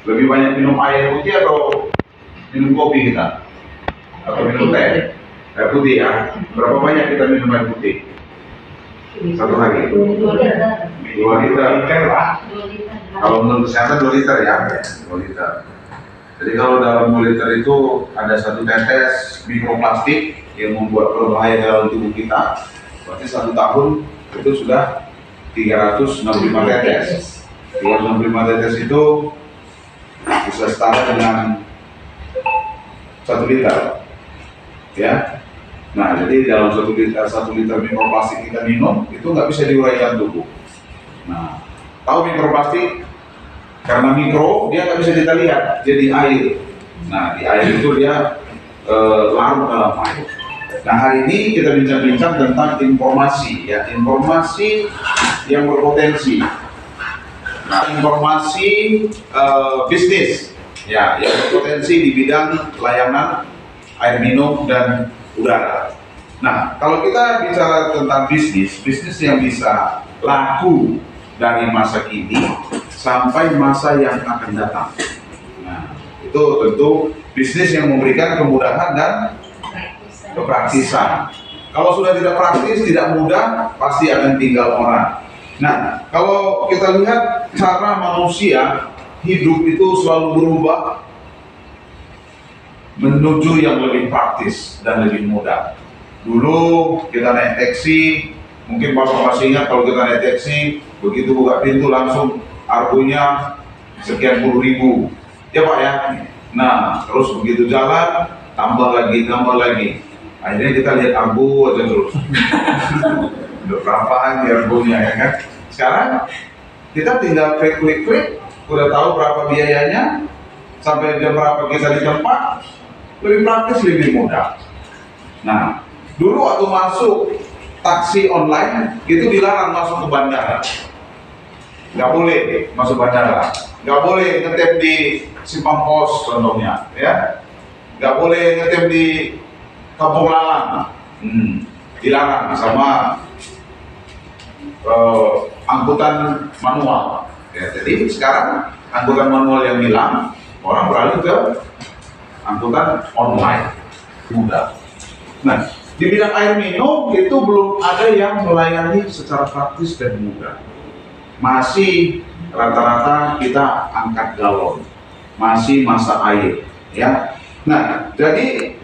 Lebih banyak minum air putih atau minum kopi kita? Atau minum teh? Air putih ya. Berapa banyak kita minum air putih? Satu hari? 2 liter lah. Kalau menurut kesehatan 2 liter ya. 2 liter. Jadi kalau dalam 2 liter itu ada 1 tetes mikroplastik yang membuat berbahaya dalam tubuh kita. Berarti 1 tahun itu sudah 365 tetes. 365 tetes itu bisa setara dengan 1 liter. Ya. Nah, jadi dalam 1 liter mikroplastik kita minum itu nggak bisa diuraikan tubuh. Nah, tahu mikroplastik? Karena mikro dia nggak bisa kita lihat, jadi air. Nah, di air itu dia larut dalam air. Nah, hari ini kita bincang-bincang tentang informasi, ya, informasi yang berpotensi. Nah, informasi bisnis, ya, yang berpotensi di bidang layanan air minum dan udara. Nah, kalau kita bicara tentang bisnis yang bisa laku dari masa kini sampai masa yang akan datang. Nah, itu tentu bisnis yang memberikan kemudahan dan kepraktisan. Kalau sudah tidak praktis, tidak mudah, pasti akan tinggal orang. Nah, kalau kita lihat cara manusia hidup itu selalu berubah menuju yang lebih praktis dan lebih mudah. Dulu kita naik taksi, mungkin Bapak masih ingat kalau kita naik taksi, begitu buka pintu langsung argonya sekian puluh ribu, ya Pak ya. Nah, terus begitu jalan tambah lagi. Akhirnya kita lihat argo aja terus. Udah berapaan di argonya ya kan? Sekarang kita tinggal klik, udah tahu berapa biayanya, sampai jam berapa kita di tempat. Lebih praktis, lebih mudah. Nah, dulu waktu masuk taksi online itu dilarang masuk ke bandara. Nggak boleh masuk bandara. Nggak boleh ngetem di simpang pos contohnya, ya. Nggak boleh ngetem di kampung lalang. Dilarang sama angkutan manual. Ya, jadi sekarang angkutan manual yang hilang, orang beralih ke angkutan online mudah. Nah, di bidang air minum itu belum ada yang melayani secara praktis dan mudah. Masih rata-rata kita angkat galon, masih masa air, ya. Nah, jadi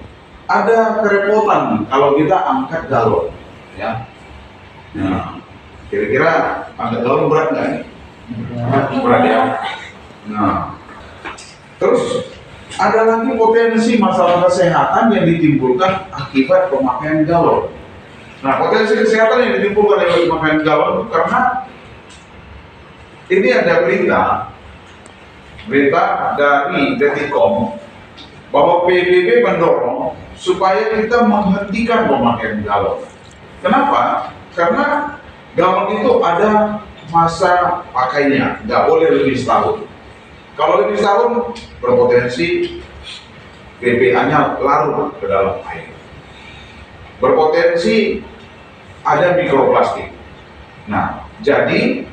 ada kerepotan kalau kita angkat galon, ya. Nah, kira-kira angkat galon berat nggak nih? Berat ya. Nah, terus ada lagi potensi masalah kesehatan yang ditimbulkan akibat pemakaian galon. Nah, potensi kesehatan yang ditimbulkan akibat pemakaian galon itu karena ini ada berita dari Detikom bahwa PBB mendorong supaya kita menghentikan pemakaian galon. Kenapa? Karena galon itu ada masa pakainya, nggak boleh lebih setahun. Kalau lebih setahun berpotensi BPA-nya larut ke dalam air. Berpotensi ada mikroplastik. Nah, jadi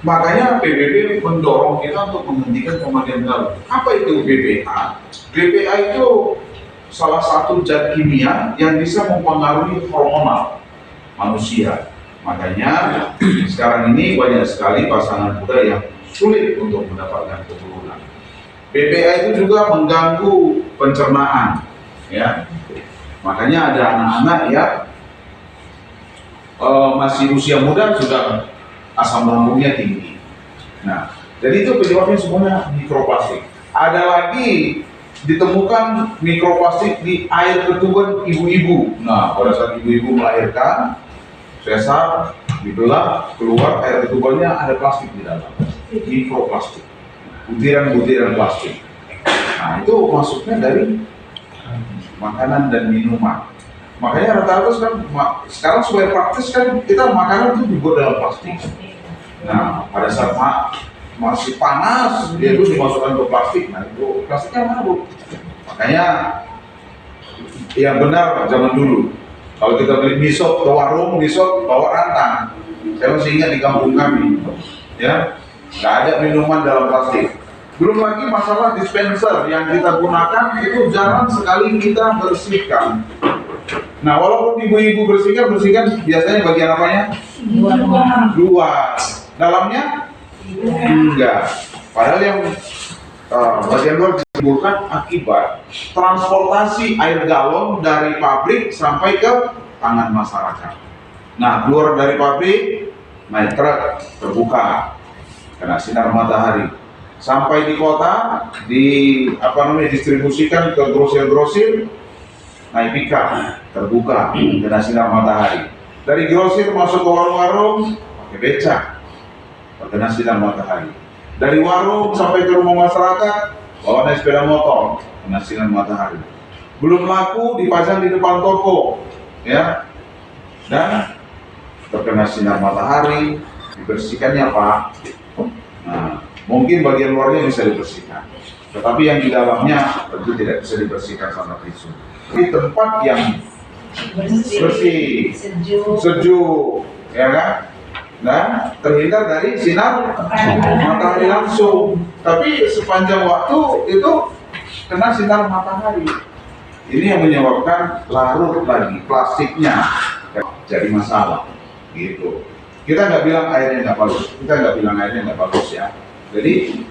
makanya PBB mendorong kita untuk menghentikan pemakaian galon. Apa itu BPA? BPA itu salah satu zat kimia yang bisa mempengaruhi hormonal manusia. Makanya sekarang ini banyak sekali pasangan muda yang sulit untuk mendapatkan keturunan. BPA itu juga mengganggu pencernaan, ya. Makanya ada anak-anak yang masih usia muda sudah asam lambungnya tinggi. Nah, jadi itu penyebabnya semuanya mikroplastik. Ada lagi ditemukan mikroplastik di air ketuban ibu-ibu. Nah, pada saat ibu-ibu melahirkan, sesar dibelah, keluar air ketubannya ada plastik di dalam. Mikroplastik, butiran-butiran plastik. Nah, itu masuknya dari makanan dan minuman. Makanya rata-rata sekarang supaya praktis kan kita makanan itu dibuat dalam plastik. Nah, pada saat masih panas dia itu dimasukkan ke plastik. Nah, itu plastiknya mana, Bu? Makanya yang benar zaman dulu kalau kita beli misop ke warung, misop bawa rantang. Saya masih ingat di kampung kami, ya. Nggak ada minuman dalam plastik. Belum lagi masalah dispenser yang kita gunakan itu jarang sekali kita bersihkan. Nah, walaupun ibu-ibu bersihkan biasanya bagian apanya? Luar. Dalamnya? Enggak. Padahal yang bagian luar ditimbulkan akibat transportasi air galon dari pabrik sampai ke tangan masyarakat. Nah, keluar dari pabrik, naik truk, terbuka, kena sinar matahari. Sampai di kota, didistribusikan ke grosir-grosir, naik pickup, terbuka, kena sinar matahari. Dari grosir masuk ke warung-warung, pakai becak, kena sinar matahari. Dari warung sampai ke rumah masyarakat, bawa naik sepeda motor, kena sinar matahari. Belum laku dipasang di depan toko, ya, dan terkena sinar matahari. Dibersihkannya Pak. Nah, mungkin bagian luarnya bisa dibersihkan, tetapi yang di dalamnya tentu tidak bisa dibersihkan sama tisu. Di tempat yang bersih, sejuk, ya kan, dan terhindar dari sinar matahari langsung. Tapi sepanjang waktu itu kena sinar matahari. Ini yang menyebabkan larut lagi plastiknya jadi masalah, gitu. Kita nggak bilang airnya nggak bagus, ya. Jadi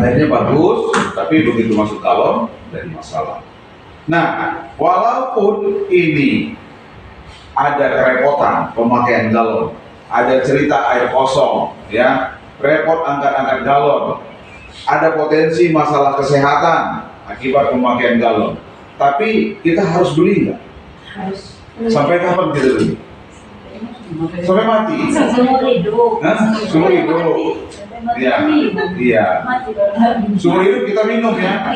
airnya bagus, tapi begitu masuk galon jadi masalah. Nah, walaupun ini ada kerepotan pemakaian galon, ada cerita air kosong, ya, repot angkat-angkat galon, ada potensi masalah kesehatan akibat pemakaian galon. Tapi kita harus beli nggak? Harus. Sampai kapan kita beli? Sampai mati. Seumur hidup. Seumur hidup. Iya. Seumur hidup kita minum, ya.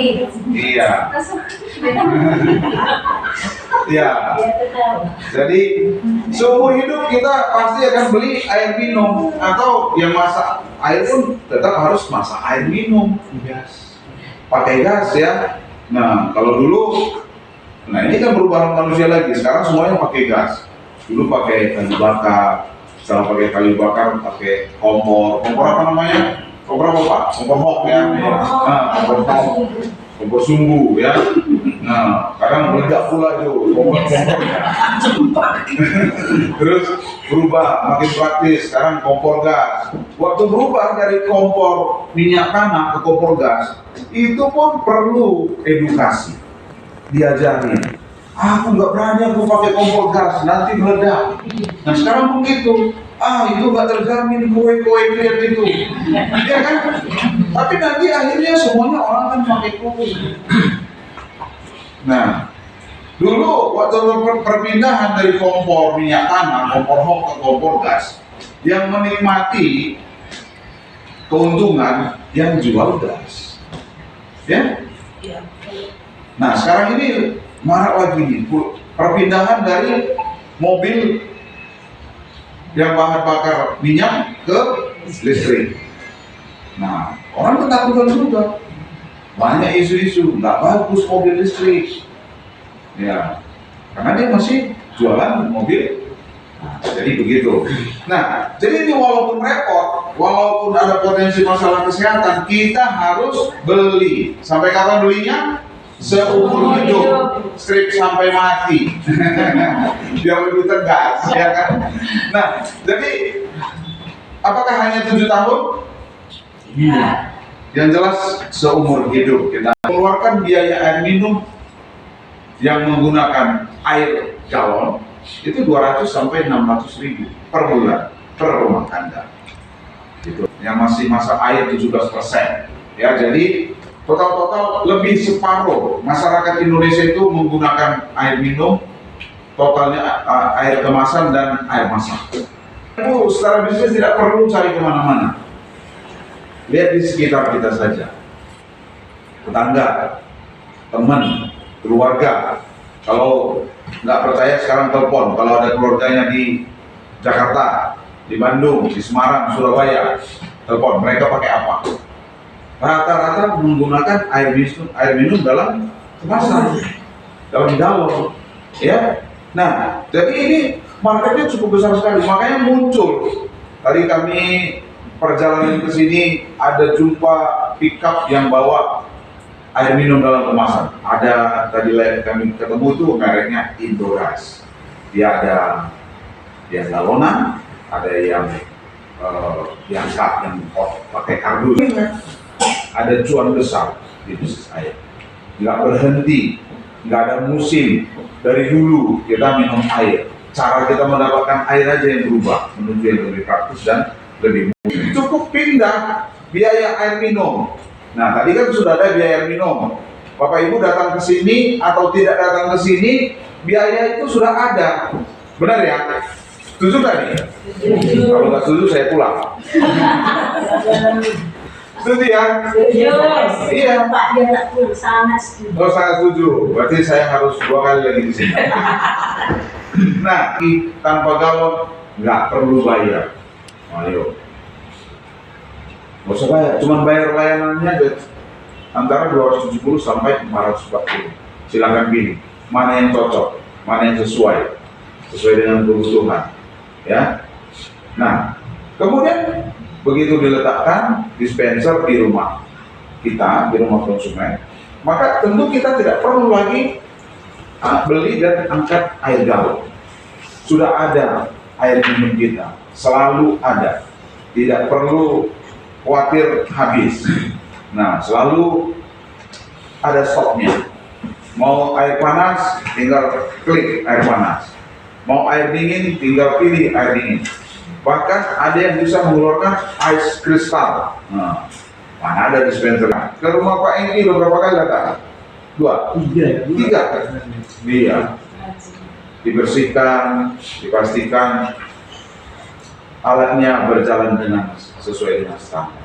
Iya. Iya. Jadi seumur hidup kita pasti akan beli air minum, atau yang masak air pun tetap harus masak air minum. Pakai gas, ya. Nah, kalau dulu, ini kan perubahan manusia lagi. Sekarang semuanya pakai gas. Dulu pakai kayu bakar, setelah pakai kayu bakar pakai kompor. Kompor apa namanya? Kompor apa Pak? Kompor hok, ya. Nah, kompor hok, kompor sumbu, ya. Nah, sekarang meledak pula tuh kompor-kompornya. Terus berubah makin praktis. Sekarang kompor gas. Waktu berubah dari kompor minyak tanah ke kompor gas, itu pun perlu edukasi, diajarin. Aku nggak berani aku pakai kompor gas, nanti meledak. Nah sekarang begitu, itu nggak terjamin kue-kue itu, ya kan? Tapi nanti akhirnya semuanya orang kan pakai kue. Nah, dulu waktu perpindahan dari kompor minyak tanah, kompor hok ke kompor gas, yang menikmati keuntungan yang jual gas, ya. Nah sekarang ini marak lagi nih perpindahan dari mobil yang bahan bakar minyak ke listrik. Nah, orang ketakutan juga. Banyak isu-isu nggak bagus mobil listrik, ya, karena dia masih jualan mobil. Nah, jadi begitu. Nah, jadi ini walaupun repot, walaupun ada potensi masalah kesehatan, kita harus beli. Sampai kapan belinya? Seumur hidup, strip sampai mati. Biar lebih tegas, ya kan? Nah, jadi apakah hanya 7 tahun? Iya. Yang jelas seumur hidup kita mengeluarkan biaya air minum yang menggunakan air galon itu 200 sampai 600 ribu per bulan per rumah tangga. Gitu. Yang masih masa air 17%. Ya, jadi total lebih separuh masyarakat Indonesia itu menggunakan air minum, totalnya air kemasan dan air masak. Itu secara bisnis tidak perlu cari kemana-mana. Lihat di sekitar kita saja, tetangga, teman, keluarga. Kalau nggak percaya sekarang telepon. Kalau ada keluarganya di Jakarta, di Bandung, di Semarang, Surabaya, telepon. Mereka pakai apa? Rata-rata menggunakan air minum dalam kemasan, dalam galon, ya. Nah, jadi ini marketnya cukup besar sekali. Makanya muncul. Tadi kami perjalanan ke sini ada jumpa pickup yang bawa air minum dalam kemasan. Ada tadi kami ketemu tuh mereknya Indoras. Dia ada yang galonan, ada yang pakai kardus. Ada cuan besar di bisnis air. Nggak berhenti, nggak ada musim. Dari dulu kita minum air. Cara kita mendapatkan air aja yang berubah menuju yang lebih praktis dan lebih mudah. Cukup pindah biaya air minum. Nah, tadi kan sudah ada biaya air minum. Bapak Ibu datang ke sini atau tidak datang ke sini, biaya itu sudah ada. Benar ya? Setuju nggak nih? Kalau nggak setuju, saya pulang. Setuju ya? Iya. Pak, dia tak pulang, sangat setuju. Oh, sangat setuju. Berarti saya harus 2 kali lagi di sini. Nah, tanpa galon nggak perlu bayar. Ayo. Nggak usah bayar, cuma bayar layanannya aja. Antara 270 sampai 440. Silakan pilih mana yang cocok, mana yang sesuai dengan kebutuhan. Ya. Nah, kemudian begitu diletakkan dispenser di rumah kita, di rumah konsumen, maka tentu kita tidak perlu lagi beli dan angkat air galon. Sudah ada air minum kita, selalu ada, tidak perlu khawatir habis. Nah, selalu ada stoknya. Mau air panas, tinggal klik air panas. Mau air dingin, tinggal pilih air dingin. Bahkan ada yang bisa mengeluarkan ice kristal. Nah, mana ada dispensernya? Ke rumah Pak Engki beberapa kali datang? 2, 3. Iya. Dibersihkan, dipastikan alatnya berjalan dengan sesuai dengan standar.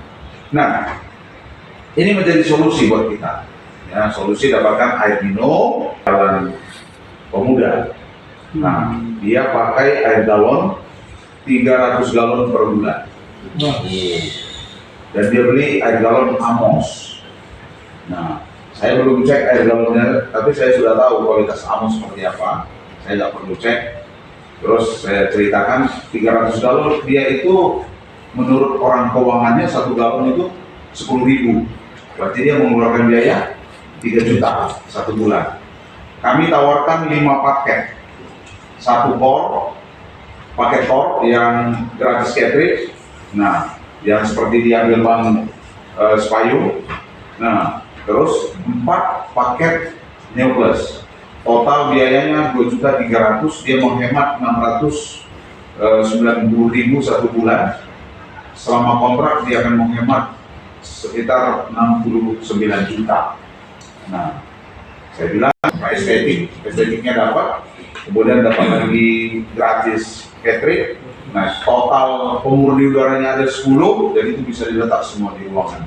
Nah, ini menjadi solusi buat kita. Ya, solusi dapatkan air minum Jalan Pemuda. Nah, dia pakai air galon 300 galon per bulan. Dan dia beli air galon Amos. Nah, saya belum cek air galonnya, tapi saya sudah tahu kualitas Amos seperti apa. Saya nggak perlu cek. Terus saya ceritakan 300 galon, dia itu menurut orang keuangannya 1 galon itu 10.000. Berarti dia mengeluarkan biaya 3 juta 1 bulan. Kami tawarkan 5 paket. 1 paket core yang gratis cartridge. Nah, yang seperti diambil Bang Spayung. Nah, terus 4 paket Neo Plus. Total biayanya 2.300.000, dia menghemat 690.000 1 bulan. Selama kontrak dia akan menghemat sekitar 69 juta. Nah, saya bilang estetiknya dapat, kemudian dapat lagi gratis cartridge. Nah, total pemurni udaranya ada 10, dan itu bisa diletak semua di ruangan.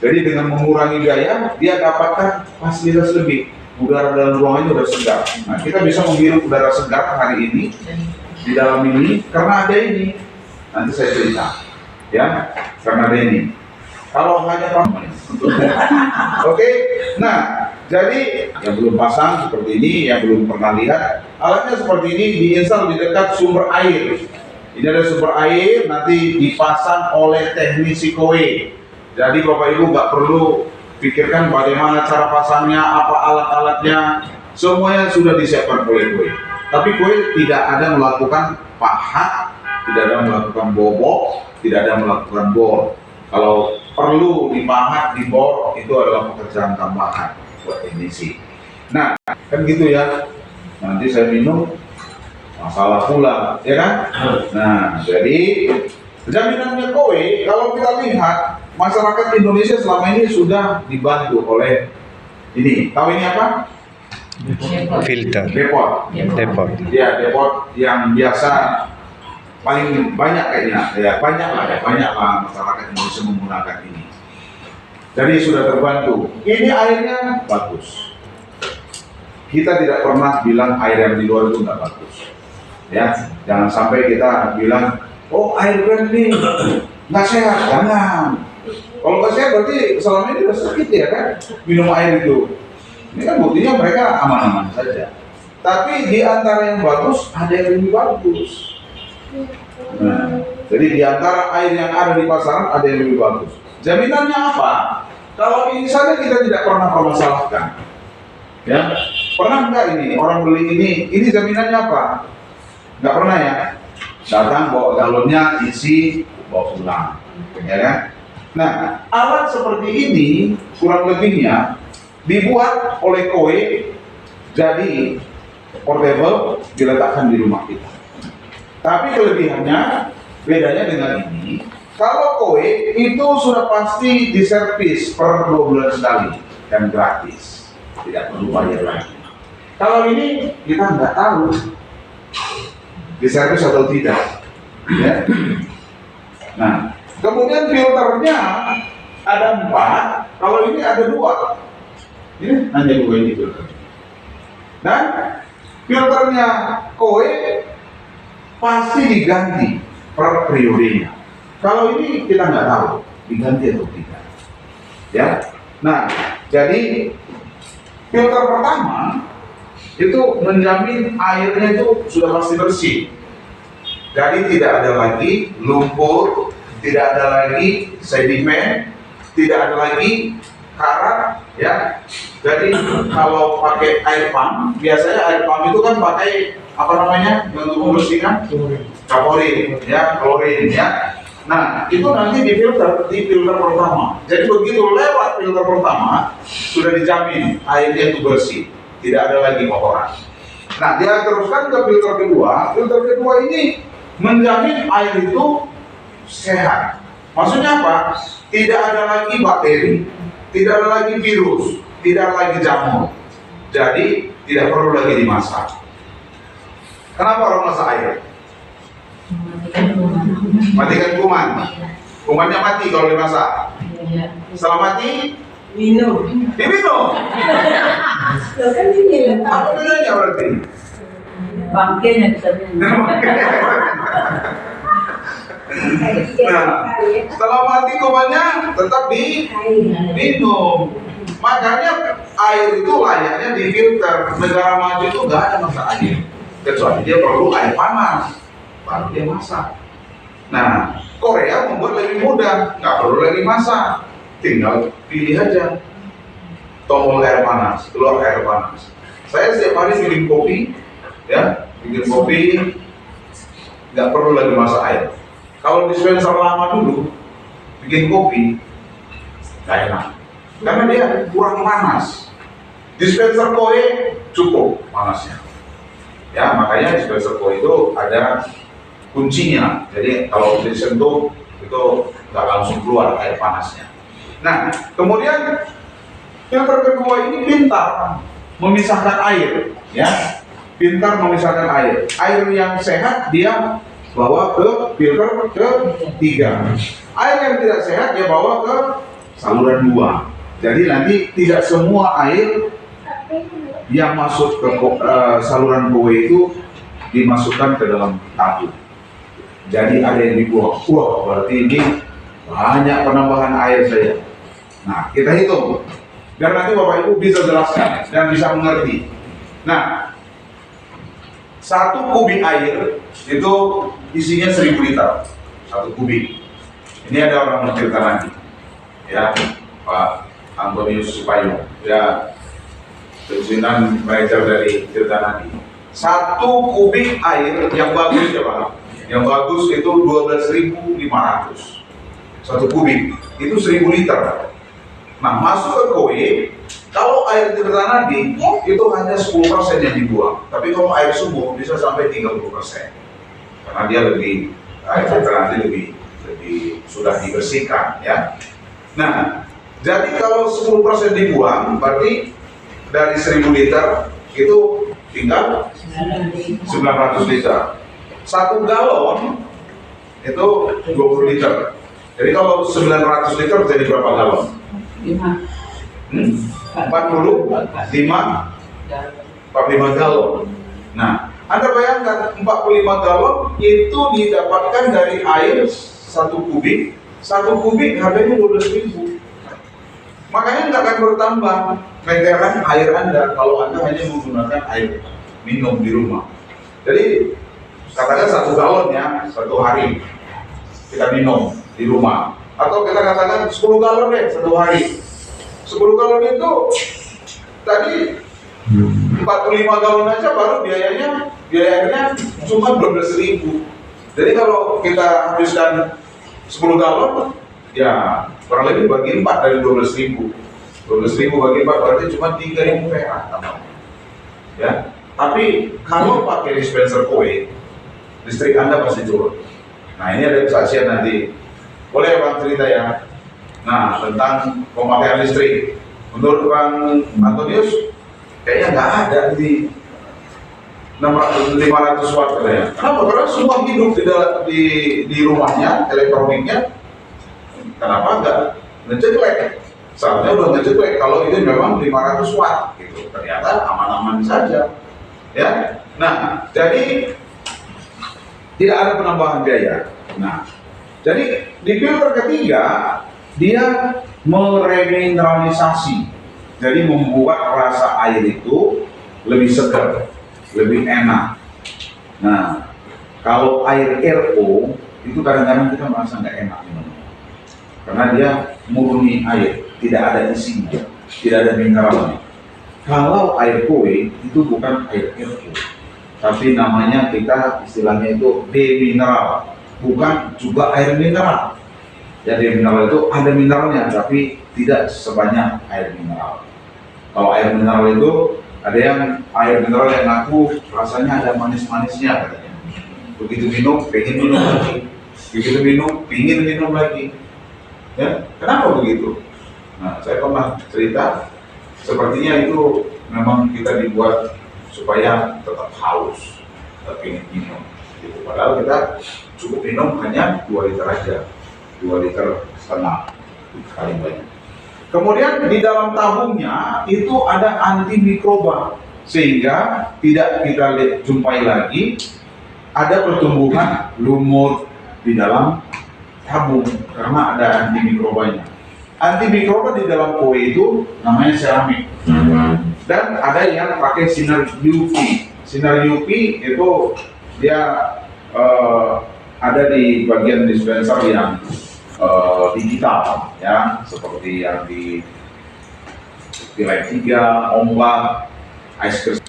Jadi dengan mengurangi biaya, dia dapatkan fasilitas lebih. Udara dalam ruangannya udah segar. Nah, kita bisa menghirup udara segar hari ini di dalam ini karena ada ini. Nanti saya cerita, ya, karena ada ini. Kalau hanya Oke. Nah, jadi yang belum pasang seperti ini, yang belum pernah lihat, alatnya seperti ini diinstal di dekat sumber air. Ini ada sumber air, nanti dipasang oleh teknisi KOE. Jadi Bapak Ibu nggak perlu pikirkan bagaimana cara pasangnya, apa alat-alatnya, semuanya sudah disiapkan oleh KOE. Tapi KOE tidak ada melakukan pahat, tidak ada melakukan bobok, tidak ada melakukan bor. Kalau perlu dipahat, dibor, itu adalah pekerjaan tambahan buat teknisi. Nah, kan gitu ya. Nanti saya minum, masalah pula, ya kan? Nah, jadi jaminannya KOE, kalau kita lihat, masyarakat Indonesia selama ini sudah dibantu oleh ini. Tahu ini apa? Filter. Depot. Ya, depot yang biasa paling banyak kayaknya, ya banyak lah masyarakat Indonesia menggunakan ini. Jadi sudah terbantu. Ini airnya bagus. Kita tidak pernah bilang air yang di luar itu nggak bagus. Ya, jangan sampai kita bilang, oh air brand ini nggak sehat, jangan. Kalau nggak sehat berarti selama ini udah sakit ya kan, minum air itu. Ini kan buktinya mereka aman-aman saja. Tapi di antara yang bagus ada yang lebih bagus. Nah, jadi di antara air yang ada di pasaran ada yang lebih bagus. Jaminannya apa? Kalau ini saja kita tidak pernah permasalahkan. Ya, pernah nggak ini orang beli ini jaminannya apa? Nggak pernah ya. Datang bawa galonnya, isi, bawa pulang, ya kan? Nah, alat seperti ini kurang lebihnya dibuat oleh Koe jadi portable, diletakkan di rumah kita. Tapi kelebihannya, bedanya dengan ini, kalau Koe itu sudah pasti diservis per 2 bulan sekali dan gratis, tidak perlu bayar lagi. Kalau ini kita nggak tahu diservis atau tidak, ya. Nah, kemudian filternya ada 4, kalau ini ada 2. Ini hanya 2 ini filter. Dan filternya Koe pasti diganti per periodenya. Kalau ini kita nggak tahu diganti atau tidak. Ya. Nah, jadi filter pertama itu menjamin airnya itu sudah pasti bersih. Jadi tidak ada lagi lumpur, tidak ada lagi sedimen, tidak ada lagi karat, ya. Jadi kalau pakai air pump, biasanya air pump itu kan pakai apa namanya untuk membersihkan klorin, ya, klorin, ya. Nah, itu nanti di filter pertama. Jadi begitu lewat filter pertama, sudah dijamin airnya itu bersih, tidak ada lagi kotoran. Nah, dia teruskan ke filter kedua. Filter kedua ini menjamin air itu sehat. Maksudnya apa? Tidak ada lagi bakteri, tidak ada lagi virus, tidak ada lagi jamur. Jadi tidak perlu lagi dimasak. Kenapa orang masak air? Matikan kuman. Kumannya mati kalau dimasak. Setelah mati, Minum. diminum. Lo kan ini Apa bedanya berarti? bangkainya bisa minum. Nah, setelah mati kumannya tetap diminum. Makanya air itu layaknya difilter. Negara maju itu nggak ada masak air, kecuali dia perlu air panas, baru dia masak. Nah, Korea membuat lebih mudah, nggak perlu lagi masak, tinggal pilih aja tombol air panas, keluar air panas. Saya setiap hari bikin kopi, ya, bikin kopi, nggak perlu lagi masak air. Kalau dispenser lama dulu bikin kopi, nggak enak, karena dia kurang panas. Dispenser Koe cukup panasnya, ya, makanya dispenser Koe itu ada kuncinya. Jadi kalau disentuh itu nggak langsung keluar air panasnya. Nah, kemudian filter kedua ini pintar memisahkan air, ya, pintar memisahkan air. Air yang sehat dia bawa ke filter ketiga. Air yang tidak sehat dia bawa ke saluran 2. Jadi nanti tidak semua air yang masuk ke saluran Koe itu dimasukkan ke dalam tabung. Jadi ada yang dibuang. Wah, berarti ini banyak penambahan air saya. Nah, kita hitung. Dan nanti Bapak Ibu bisa jelaskan dan bisa mengerti. Nah, 1 kubik air itu isinya 1000 liter. 1 kubik. Ini ada orang cerita nanti, ya, Pak Antonius Supayo, ya, pimpinan manajer dari cerita nanti. 1 kubik air yang bagus, ya Pak. Yang bagus itu 12.500. 1 kubik itu 1000 liter. Nah, masuk ke Koe, kalau air cerita nadi itu hanya 10% yang dibuang. Tapi kalau air sumur bisa sampai 30%. Karena dia lebih, air cerita nadi lebih sudah dibersihkan, ya. Nah, jadi kalau 10% dibuang, berarti dari 1000 liter itu tinggal 900 liter. 1 galon itu 20 liter. Jadi kalau 900 liter jadi berapa galon? 45 galon. Nah, Anda bayangkan 45 galon itu didapatkan dari air 1 kubik. 1 kubik harganya 12.000. Makanya nggak akan bertambah meteran air Anda kalau Anda hanya menggunakan air minum di rumah. Jadi katakan 1 galon ya, 1 hari kita minum di rumah. Atau kita katakan 10 galon deh 1 hari. 10 galon itu tadi 45 galon aja baru biaya airnya cuma 12.000. Jadi kalau kita habiskan 10 galon, ya kurang lebih bagi 4 dari 12.000. 12.000 bagi 4 berarti cuma 3.000 perak. Ya, tapi kalau pakai dispenser kue, listrik Anda pasti turun. Nah ini ada kesaksian nanti. Boleh Bang cerita ya? Nah tentang pemakaian listrik. Menurut Bang Antonius, kayaknya nggak ada di 500 watt katanya. Kenapa? Karena semua hidup di rumahnya, elektroniknya. Kenapa nggak ngeceklek? Seharusnya udah ngeceklek kalau itu memang 500 watt gitu. Ternyata aman-aman saja. Ya. Nah, jadi tidak ada penambahan biaya. Nah, jadi di filter ketiga dia meremineralisasi. Jadi membuat rasa air itu lebih segar, lebih enak. Nah, kalau air RO itu kadang-kadang kita merasa nggak enak minum. Karena dia murni air, tidak ada isinya, tidak ada mineralnya. Kalau air kue itu bukan air RO, tapi namanya kita istilahnya itu demineral, bukan juga air mineral. Jadi mineral itu ada mineralnya, tapi tidak sebanyak air mineral. Kalau air mineral itu ada yang air mineral yang ngaku rasanya ada manis-manisnya katanya. Begitu minum, pengen minum lagi. Begitu minum, pingin minum lagi. Ya, kenapa begitu? Nah, saya pernah cerita, sepertinya itu memang kita dibuat supaya tetap haus, tetap ingin minum. Gitu. Padahal kita cukup minum hanya 2 liter aja, 2,5 liter kali banyak. Kemudian di dalam tabungnya itu ada antimikroba, sehingga tidak kita jumpai lagi ada pertumbuhan lumut di dalam tabung karena ada antimikrobanya. Antimikroba di dalam kue itu namanya seramik. Dan ada yang pakai sinar UV. Sinar UV itu dia ada di bagian dispenser yang digital, ya, seperti yang di Pilar 3, Ombak, Ice Cream.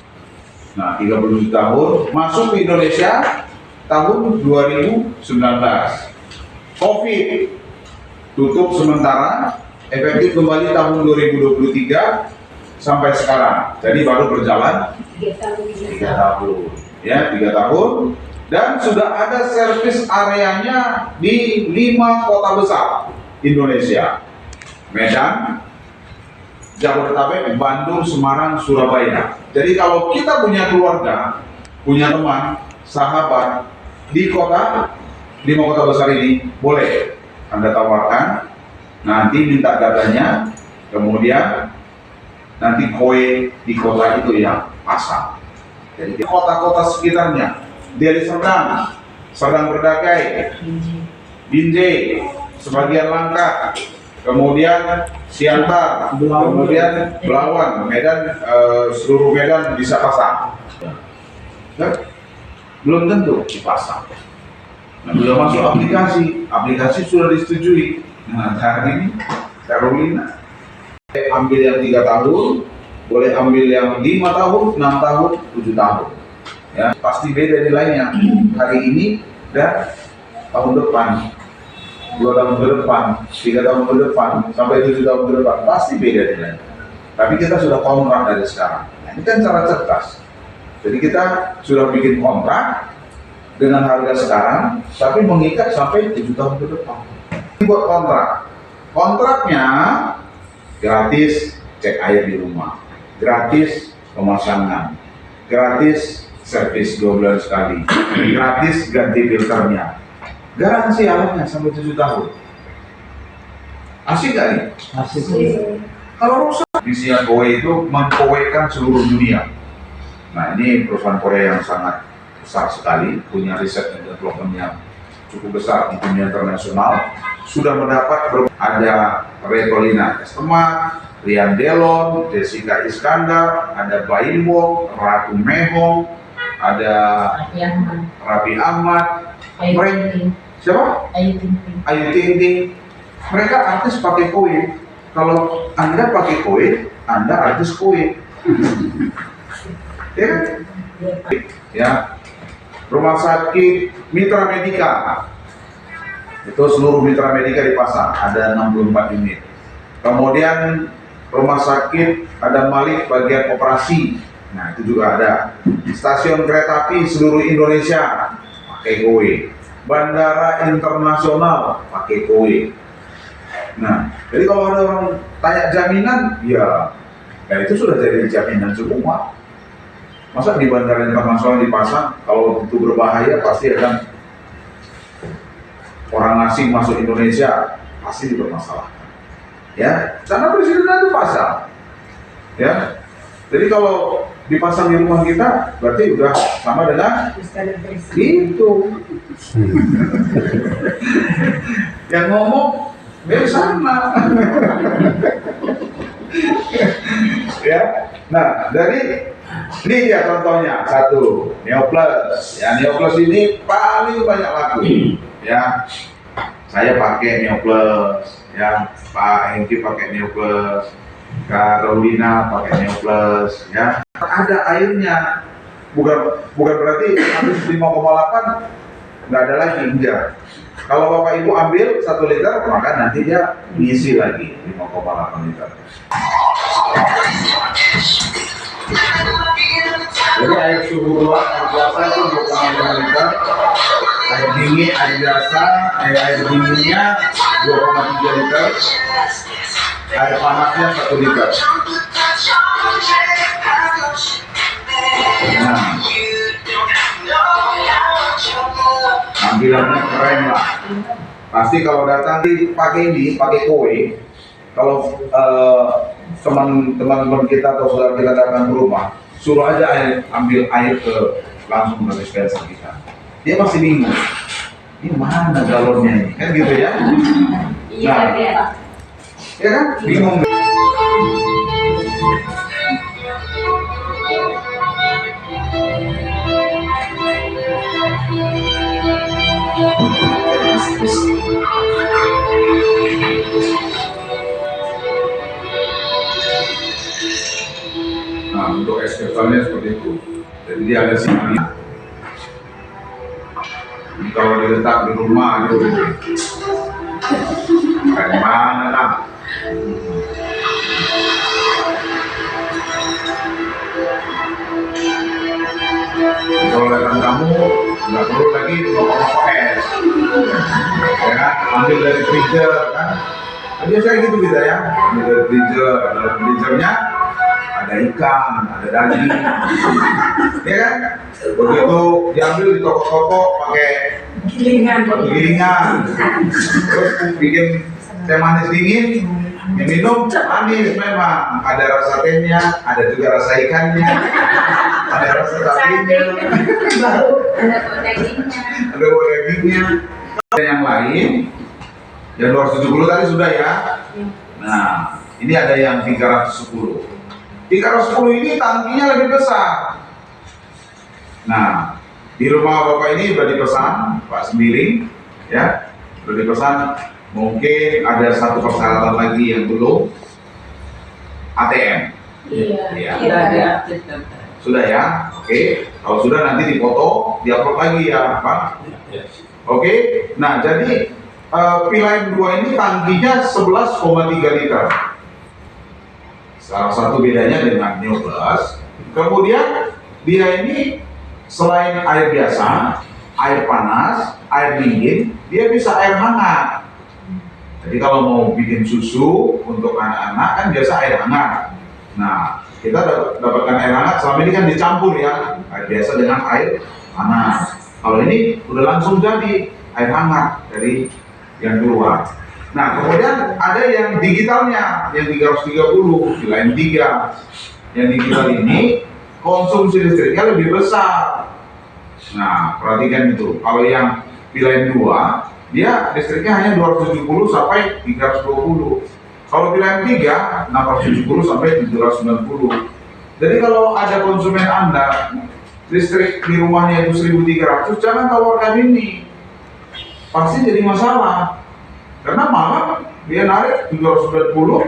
Nah, 37 tahun masuk ke Indonesia tahun 2019. COVID tutup sementara, efektif kembali tahun 2023 sampai sekarang. Jadi baru berjalan 3 tahun. Ya, 3 tahun. Dan sudah ada servis areanya di 5 kota besar Indonesia: Medan, Jabodetabek, Bandung, Semarang, Surabaya. Jadi kalau kita punya keluarga, punya teman, sahabat di 5 kota besar ini, boleh Anda tawarkan, nanti minta datanya, kemudian nanti kue di kota itu yang pasang. Jadi kota-kota sekitarnya, Deli Serdang Berdagai, Binjai, sebagian Langkat, kemudian Siantar, kemudian Belawan, Medan, seluruh Medan bisa pasang. Belum tentu dipasang. Nah, sudah masuk aplikasi sudah disetujui. Nah, hari ini Carolina ambil yang 3 tahun, boleh ambil yang 5 tahun, 6 tahun, 7 tahun. Ya, pasti beda nilainya hari ini dan tahun depan, 2 tahun ke depan, 3 tahun ke depan, sampai 7 tahun ke depan, pasti beda nilainya. Tapi kita sudah kontrak dari sekarang. Nah, ini kan cara cerdas. Jadi kita sudah bikin kontrak dengan harga sekarang, tapi mengikat sampai 7 tahun ke depan. Ini buat kontraknya gratis cek air di rumah, gratis pemasangan, gratis servis 2 bulan sekali, gratis ganti filternya, garansi alatnya sampai 7 tahun. Asik gak nih? Asik. Kalau rusak, misinya Kowe itu mengkowekan seluruh dunia. Nah, ini perusahaan Korea yang sangat besar sekali, punya riset dan development yang cukup besar di dunia internasional. Sudah mendapat ada Retolina Estemat, Rian Delon, Jessica Iskandar, ada Baim Wong, Ratu Mehong, ada Raffi Ahmad, mereka siapa? Ayu Ting Ting. Mereka artis pakai koin. Kalau Anda pakai koin, Anda artis koin. Ya kan? Ya. Rumah sakit Mitra Medika. Itu seluruh Mitra Medika dipasang, ada 64 unit. Kemudian rumah sakit ada Malik bagian operasi. Nah, itu juga ada. Stasiun kereta api seluruh Indonesia pakai koin. Bandara internasional pakai koin. Nah, jadi kalau ada orang tanya jaminan, ya itu sudah jadi jaminan semua. Masa di bandara internasional dipasang, kalau itu berbahaya pasti ada orang asing masuk Indonesia, pasti dipermasalahkan. Ya, karena presiden itu pasang. Ya, jadi kalau dipasang di rumah kita, berarti udah sama dengan itu. Yang ngomong dari sana. Ya, nah jadi ini dia contohnya satu Neoplus. Ya, Neoplus ini paling banyak laku. Ya, saya pakai Neoplus. Ya, Pak Hengki pakai Neoplus. Carolina pakai Neoplus. Ya, ada airnya. Bukan berarti habis 5,8 nggak ada lagi, enggak. Kalau Bapak Ibu ambil 1 liter, maka nanti dia ngisi lagi 5,8 liter. Jadi air suhu ruang, air biasa itu 2,5 liter. Air dingin, air biasa, air dinginnya 2,3 liter. Air panasnya 1 liter. Nah, tampilannya keren lah. Pasti kalau datang pakai kue. Kalau teman-teman kita atau saudara kita datang ke rumah, suruh aja ambil air langsung dari dispenser kita. Dia masih bingung. Ini mana galonnya ini? Kan gitu ya? Nah, ya kan? Bingung. Nah, untuk es kristalnya seperti itu. Jadi dia ada sini. Kalau diletak di rumah itu kayak mana lah. Kalau datang tamu nggak perlu lagi rokok es, ya kan? Ambil dari freezer kan? Biasanya gitu kita ya, ambil dari freezer. Dalam freezernya ada ikan, ada daging, ya kan? Begitu diambil di toko-toko pakai gilingan, terus bikin teh manis dingin, minum manis memang. Ada rasa tehnya, ada juga rasa ikannya, ada rasa dagingnya, ada dagingnya. Ada yang lain, yang 270 tadi sudah ya. Nah, ini ada yang 310. 310 ini tangkinya lebih besar. Nah, di rumah Bapak ini sudah dipesan, Pak Sembiring, ya, sudah dipesan. Mungkin ada satu persyaratan lagi yang belum, ATM. Iya. Sudah ya, oke. Kalau sudah nanti dipoto, diupload lagi ya, Pak. Oke. Nah, jadi P-Line 2 ini tangkinya 11,3 liter. Salah satu bedanya dengan Neoplus. Kemudian dia ini selain air biasa, air panas, air dingin, dia bisa air hangat. Jadi kalau mau bikin susu untuk anak-anak kan biasa air hangat. Nah, kita dapatkan air hangat selama ini kan dicampur ya, air biasa dengan air panas. Kalau ini udah langsung jadi air hangat dari yang keluar. Nah, kemudian ada yang digitalnya, yang 330, P-Line 3. Yang digital ini konsumsi listriknya lebih besar. Nah, perhatikan itu. Kalau yang P-Line 2, dia listriknya hanya 270 sampai 320. Kalau P-Line 3, 670 sampai 790. Jadi kalau ada konsumen Anda listrik di rumahnya itu 1.300, jangan tawarkan ini. Pasti jadi masalah. Karena malam dia narik 790,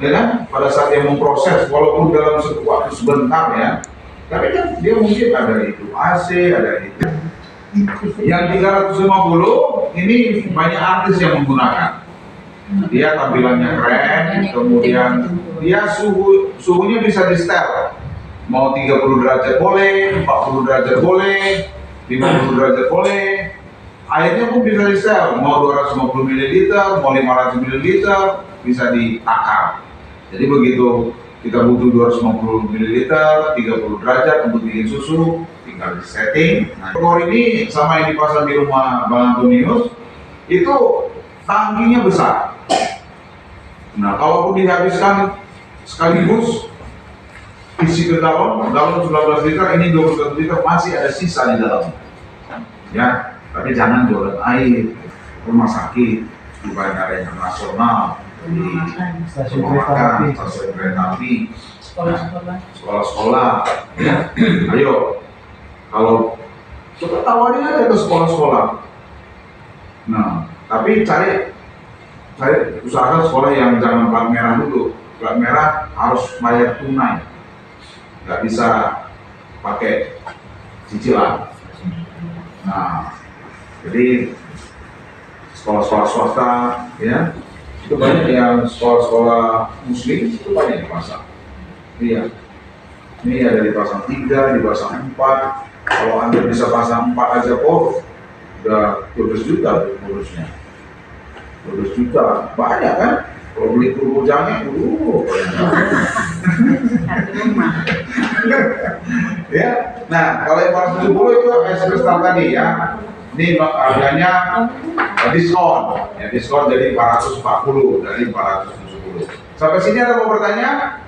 ya kan? Pada saat dia memproses, walaupun dalam waktu sebentar ya, tapi kan dia mungkin ada itu AC, ada itu. Yang 350 ini banyak artis yang menggunakan. Dia tampilannya keren, kemudian dia suhunya bisa di setel. Mau 30 derajat boleh, 40 derajat boleh, 50 derajat boleh. Airnya pun bisa di setel, mau 250 ml, mau 500 ml bisa ditakar. Jadi begitu kita butuh 250 ml, 30 derajat untuk bikin susu, tinggal di setting. Nah, skor ini sama yang dipasang di rumah Bang Antonius itu tangkinya besar. Nah, kalaupun dihabiskan sekaligus isi ke galon 19 liter, ini 21 liter, masih ada sisa di dalam. Ya, tapi jangan jualan air rumah sakit di bandara internasional, di stasiun kereta api, sekolah-sekolah. Ya, ayo, kalau coba tawarin aja ke sekolah-sekolah. Nah, tapi cari usahakan sekolah yang jangan plat merah dulu. Plat merah harus bayar tunai, nggak bisa pakai cicilan. Nah, jadi sekolah-sekolah swasta ya, itu banyak yang sekolah-sekolah muslim itu banyak dipasang. Iya, ini ada dipasang 3, dipasang 4. Kalau Anda bisa pasang 4 aja kok udah 12 juta bonusnya. 12 juta, banyak kan? Kalau beli turbo jangan, ya. Nah, kalau yang 470 itu es kristal tadi ya. Ini harganya diskon, ya diskon jadi 440 dari 470. Sampai sini ada mau bertanya?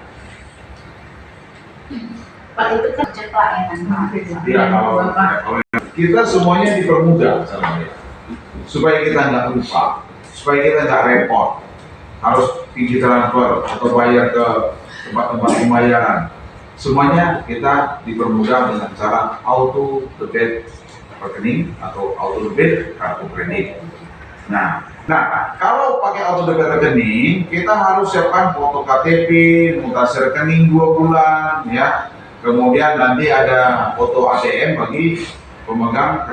Pak, itu kan cepat ya kan? Iya, kalau kita semuanya dipermudah sama dia, supaya kita nggak lupa, supaya kita nggak repot, harus pergi transfer atau bayar ke tempat-tempat pembayaran. Semuanya kita dipermudah dengan cara auto debit rekening atau auto debit kartu kredit. Nah, kalau pakai auto debit rekening, kita harus siapkan foto KTP, mutasi rekening 2 bulan, ya. Kemudian nanti ada foto ATM bagi pemegang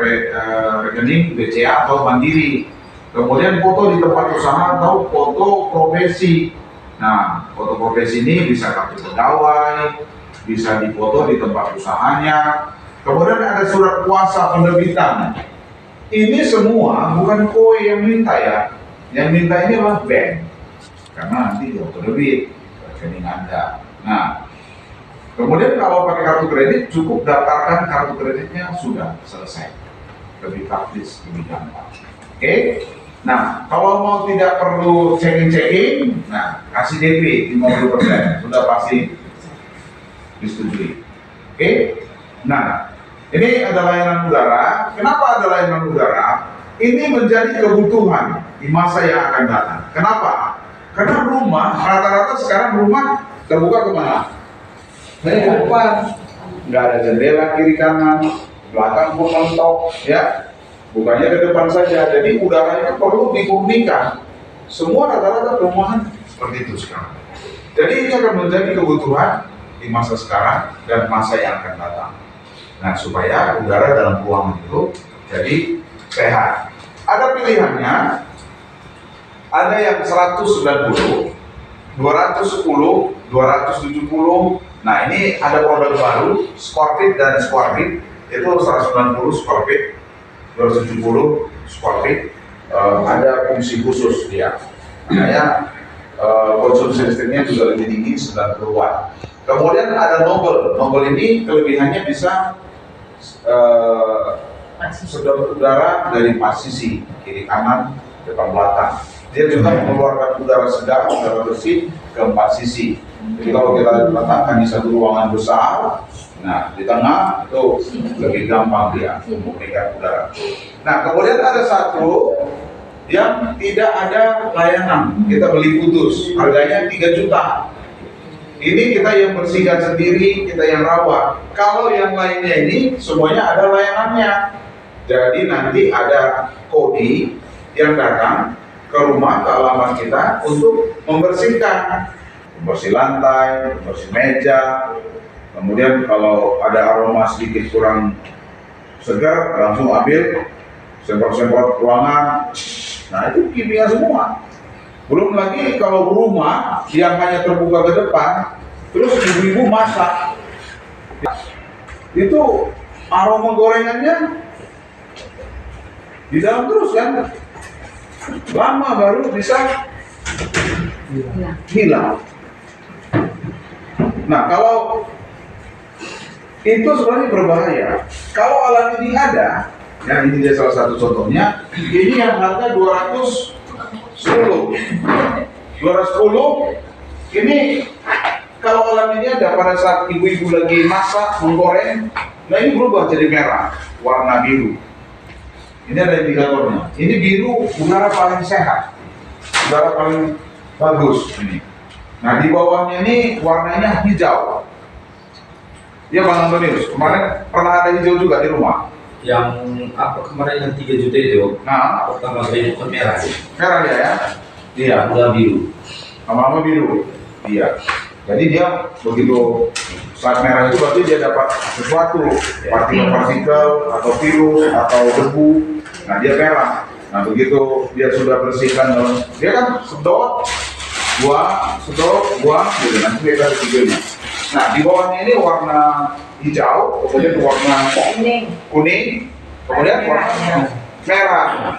rekening BCA atau Mandiri. Kemudian foto di tempat usaha atau foto profesi. Nah, foto profesi ini bisa kartu pegawai, bisa difoto di tempat usahanya. Kemudian ada surat kuasa penerbitan. Ini semua bukan kowe yang minta ya. Yang minta ini adalah bank. Karena nanti dia terbit rekening Anda. Nah, kemudian kalau pakai kartu kredit cukup daftarkan kartu kreditnya, sudah selesai. Lebih praktis, lebih gampang. Oke? Nah, kalau mau tidak perlu checking, nah kasih DP 50%, sudah pasti disetujui. Oke? Nah, ini ada layanan udara. Kenapa ada layanan udara? Ini menjadi kebutuhan di masa yang akan datang. Kenapa? Karena rumah, rata-rata sekarang rumah terbuka kemana? Ke depan. Nggak ada jendela kiri kanan, belakang pun mentok, ya. Bukannya ke depan saja, jadi udaranya perlu dimurnikan. Semua rata-rata perumahan seperti itu sekarang. Jadi ini akan menjadi kebutuhan di masa sekarang dan masa yang akan datang. Nah, supaya udara dalam ruangan itu jadi sehat. Ada pilihannya, ada yang 190, 210, 270. Nah, ini ada produk baru, Square dan Square itu 190 Square 270 Square ada fungsi khusus dia. Makanya konsumsi listriknya juga lebih tinggi, 90 watt. Kemudian ada Noble ini kelebihannya bisa sedot udara dari 4 sisi, kiri kanan, depan belakang. Dia juga mengeluarkan udara segar, udara bersih ke 4 sisi. Jadi kalau kita letakkan di satu ruangan besar, nah di tengah itu lebih gampang dia memurnikan udara. Nah, kemudian ada satu yang tidak ada layanan, kita beli putus, harganya 3 juta. Ini kita yang bersihkan sendiri, kita yang rawat. Kalau yang lainnya ini semuanya ada layanannya. Jadi nanti ada kodi yang datang ke rumah, ke alamat kita untuk membersihkan, membersih lantai, membersih meja. Kemudian kalau ada aroma sedikit kurang segar, langsung ambil, semprot-semprot ruangan. Nah itu kimia semua. Belum lagi kalau rumah yang hanya terbuka ke depan, terus ibu-ibu masak, itu aroma gorengannya di dalam terus kan, lama baru bisa hilang. Nah kalau itu sebenarnya berbahaya. Kalau alat ini ada, ya ini dia salah satu contohnya. Ini yang harga 210. Ini kalau alat ini ada pada saat ibu-ibu lagi masak, menggoreng, nah ini berubah jadi merah, warna biru. Ini ada indikatornya. Ini biru, udara paling sehat, udara paling bagus ini. Nah di bawahnya ini warnanya hijau. Ya Bang Antonius, kemarin pernah ada hijau juga di rumah. Yang apa kemarin yang 3 juta itu? Nah, Pertama saya itu merah. merah dia ya. Iya, Udah biru. lama-lama biru. Iya. Jadi dia begitu saat merah itu berarti dia dapat sesuatu, partikel-partikel atau virus atau debu. Nah dia merah. Nah begitu dia sudah bersihkan dalam, dia kan sedot, buang, gitu. Nanti dia kasih videonya. Nah di bawahnya ini warna hijau, kemudian warna kuning, kemudian warna merah.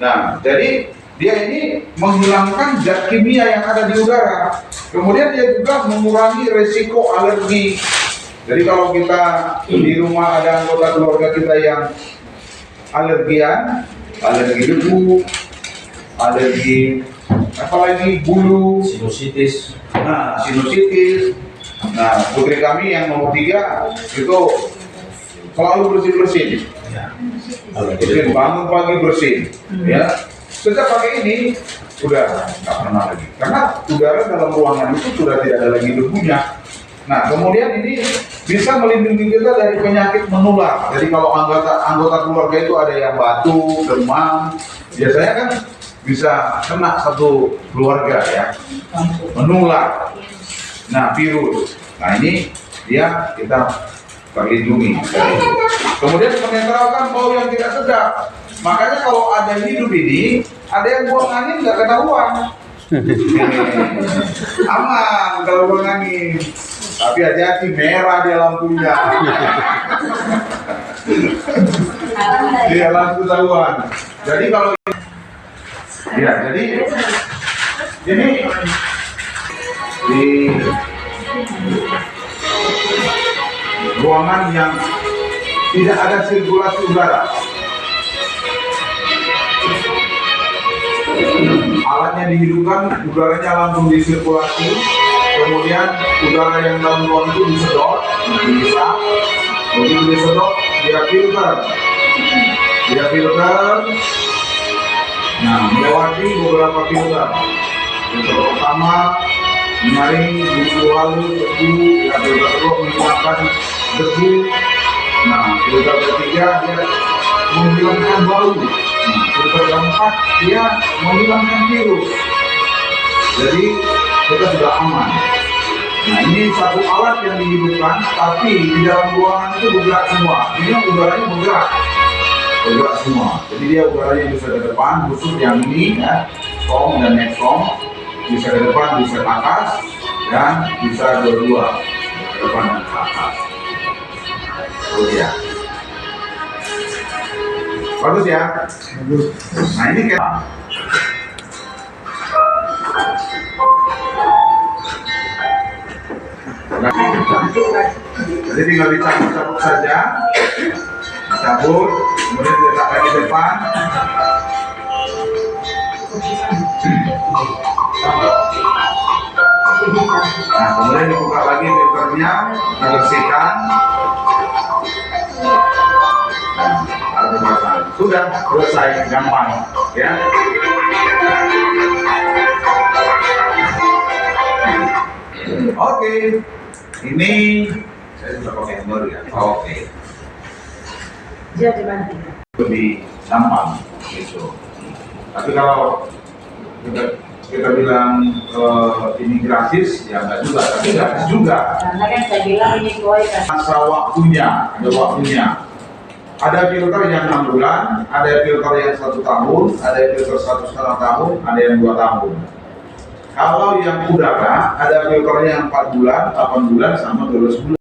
Nah jadi dia ini menghilangkan zat kimia yang ada di udara. Kemudian dia juga mengurangi resiko alergi. Jadi kalau kita di rumah ada anggota keluarga kita yang alergian, alergi debu, alergi apalagi bulu, Sinusitis. nah sinusitis. Nah putri kami yang nomor 3 itu selalu bersih-bersih. Ya. Bersih, bangun pagi bersih, ya. Sejak pakai ini sudah nggak pernah lagi, karena udara dalam ruangan itu sudah tidak ada lagi debunya. Nah kemudian ini bisa melindungi kita dari penyakit menular. Jadi kalau anggota keluarga itu ada yang batuk, demam, biasanya kan bisa kena satu keluarga ya, menular. Nah virus, nah ini dia kita terlindungi. Kemudian menetralkan bau yang tidak sedap. Makanya kalau ada yang hidup ini, ada yang buang angin nggak ketahuan. Aman kalau buang angin. Tapi hati-hati, merah dia lampunya. Dia lampu ketahuan. Jadi kalau ya, jadi ini di ruangan yang tidak ada sirkulasi udara, alatnya dihidupkan, udaranya langsung disirkulasi, kemudian udara yang dalam ruang itu disedot, dihisap, begitu disedot, dia filter, nah melewati beberapa filter. Filter pertama menyaring bulu halus, debu, ya filter kedua menghilangkan debu, nah filter ketiga dia menghilangkan bau. Filter keempat dia menghilangkan virus. Jadi kita sudah aman. Nah ini satu alat yang dihidupkan, tapi di dalam ruangan itu bergerak semua. Ini udaranya bergerak semua. Jadi dia udaranya bisa ke depan, khusus yang ini ya, som dan nexom, bisa ke depan, bisa ke atas, dan bisa dua-dua ke depan dan ke atas. Oh ya. Bagus ya? Bagus. Nah ini kayak jadi tinggal dicabut-cabut saja, dicabut, kemudian diletakkan di depan. Nah kemudian dibuka lagi filternya, dibersihkan. Sudah selesai, gampang ya. ini saya sudah pakai yang baru ya. Oke. Jadi mana? Lebih gampang gitu. Tapi kalau kita bilang ini gratis, ya enggak juga, tapi gratis juga. Karena kan saya bilang ini koi kan. Masa waktunya, ada waktunya. Ada filter yang 6 bulan, ada filter yang 1 tahun, ada filter 1,5 tahun, ada yang 2 tahun. Kalau yang udara, ada filternya yang 4 bulan, 8 bulan, sama 12 bulan.